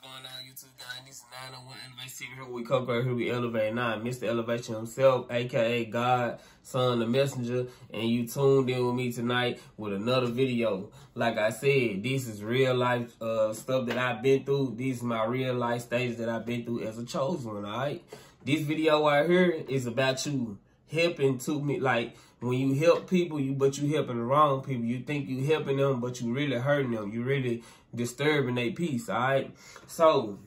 going on, YouTube guys? This is 901 Elevation here. We come right here. We elevate 9. Mr. Elevation himself, aka God, Son, the Messenger, and you tuned in with me tonight with another video. Like I said, this is real life stuff that I've been through. These is my real life stages that I've been through as a chosen one. All right, this video right here is about you helping to me. Like when you help people, but you helping the wrong people. You think you helping them, but you really hurting them. You really disturbing their peace. All right. So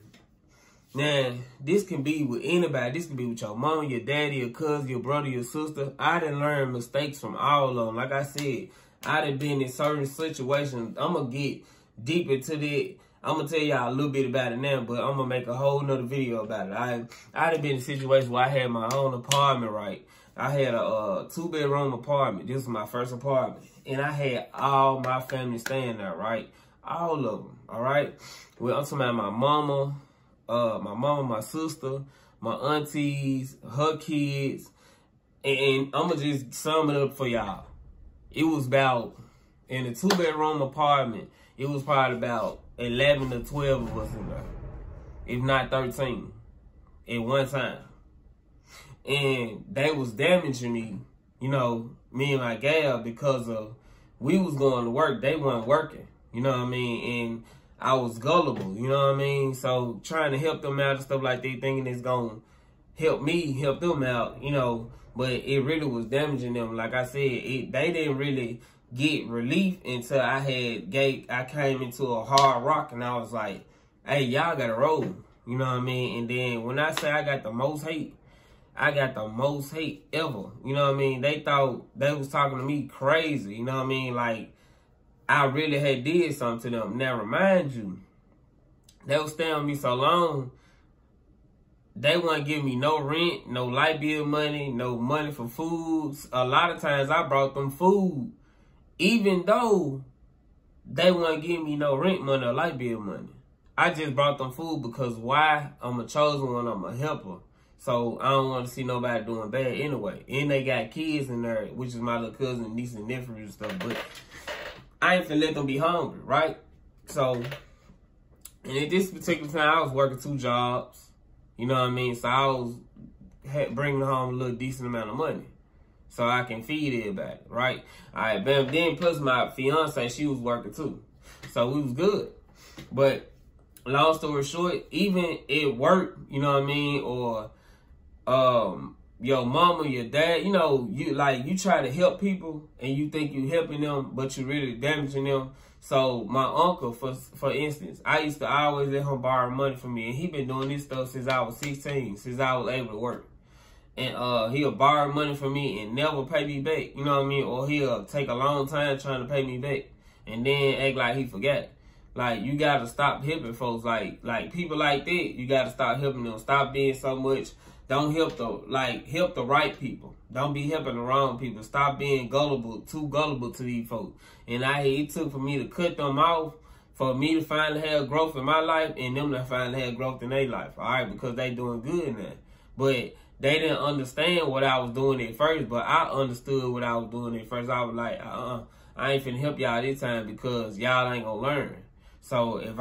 now this can be with anybody. This can be with your mama, your daddy, your cousin, your brother, your sister. I done learned mistakes from all of them. Like I said, I done been in certain situations. I'm gonna get deep into that. I'm gonna tell y'all a little bit about it now, but I'm gonna make a whole nother video about it. I done been in situations where I had my own apartment, right? I had a 2-bedroom apartment. This was my first apartment. And I had all my family staying there, right? All of them, all right? Well, I'm talking about my mama, my sister, my aunties, her kids. And I'm going to just sum it up for y'all. It was about, in a 2-bedroom apartment, it was probably about 11 to 12 of us in there. If not 13 at one time. And they was damaging me, you know, me and my gal, because of we was going to work. They weren't working, you know what I mean? And I was gullible, you know what I mean? So trying to help them out and stuff like that, thinking it's going to help me, help them out, you know, but it really was damaging them. Like I said, they didn't really get relief until I came into a hard rock, and I was like, hey, y'all got to roll, you know what I mean? And then when I say I got the most hate, I got the most hate ever. You know what I mean? They thought they was talking to me crazy. You know what I mean? Like, I really had did something to them. Now, remind you, they was staying with me so long, they wouldn't give me no rent, no light bill money, no money for food. A lot of times I brought them food, even though they wouldn't give me no rent money or light bill money. I just brought them food because why? I'm a chosen one. I'm a helper. So I don't want to see nobody doing bad anyway. And they got kids in there, which is my little cousin, niece, and nephew and stuff. But I ain't finna let them be hungry, right? So, and at this particular time, I was working 2 jobs. You know what I mean? So I was bringing home a little decent amount of money so I can feed everybody, right? All right, bam. Then plus my fiance, she was working too. So we was good. But long story short, even at work, you know what I mean, or your mama, your dad, you know, you try to help people and you think you helping them, but you really damaging them. So my uncle, for instance, I used to always let him borrow money from me, and he been doing this stuff since I was 16, since I was able to work. And he'll borrow money from me and never pay me back, you know what I mean? Or he'll take a long time trying to pay me back and then act like he forgot. Like, you gotta stop helping folks. Like people like that, you gotta stop helping them. Stop being so much. Don't help help the right people. Don't be helping the wrong people. Stop being too gullible to these folks. And it took for me to cut them off, for me to finally have growth in my life, and them to finally have growth in their life. All right, because they doing good now. But they didn't understand what I was doing at first, but I understood what I was doing at first. I was like, I ain't finna help y'all this time because y'all ain't gonna learn. So if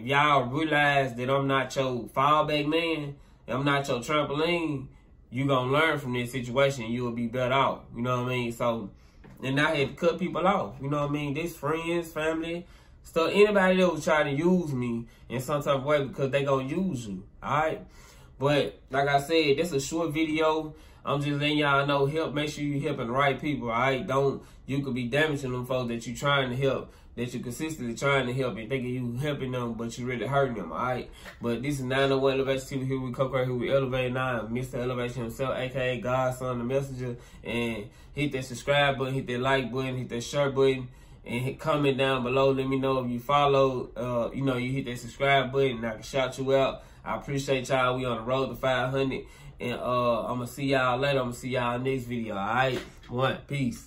y'all realize that I'm not your fallback man, I'm not your trampoline, you gonna learn from this situation. You'll be better off. You know what I mean? So, and I had to cut people off. You know what I mean? This friends, family, stuff. Anybody that was trying to use me in some type of way, because they gonna use you. All right. But like I said, this is a short video. I'm just letting y'all know, make sure you helping the right people, all right? You could be damaging them folks that you trying to help, that you consistently trying to help and thinking you helping them, but you really hurting them, all right? But this is 901 Elevation TV. Here we come right here. We elevate 9. Mr. Elevation himself, aka God, Son, the Messenger. And hit that subscribe button, hit that like button, hit that share button, and hit comment down below. Let me know if you follow, you know, you hit that subscribe button, and I can shout you out. I appreciate y'all. We on the road to 500. And I'm going to see y'all later. I'm going to see y'all next video. All right? Peace.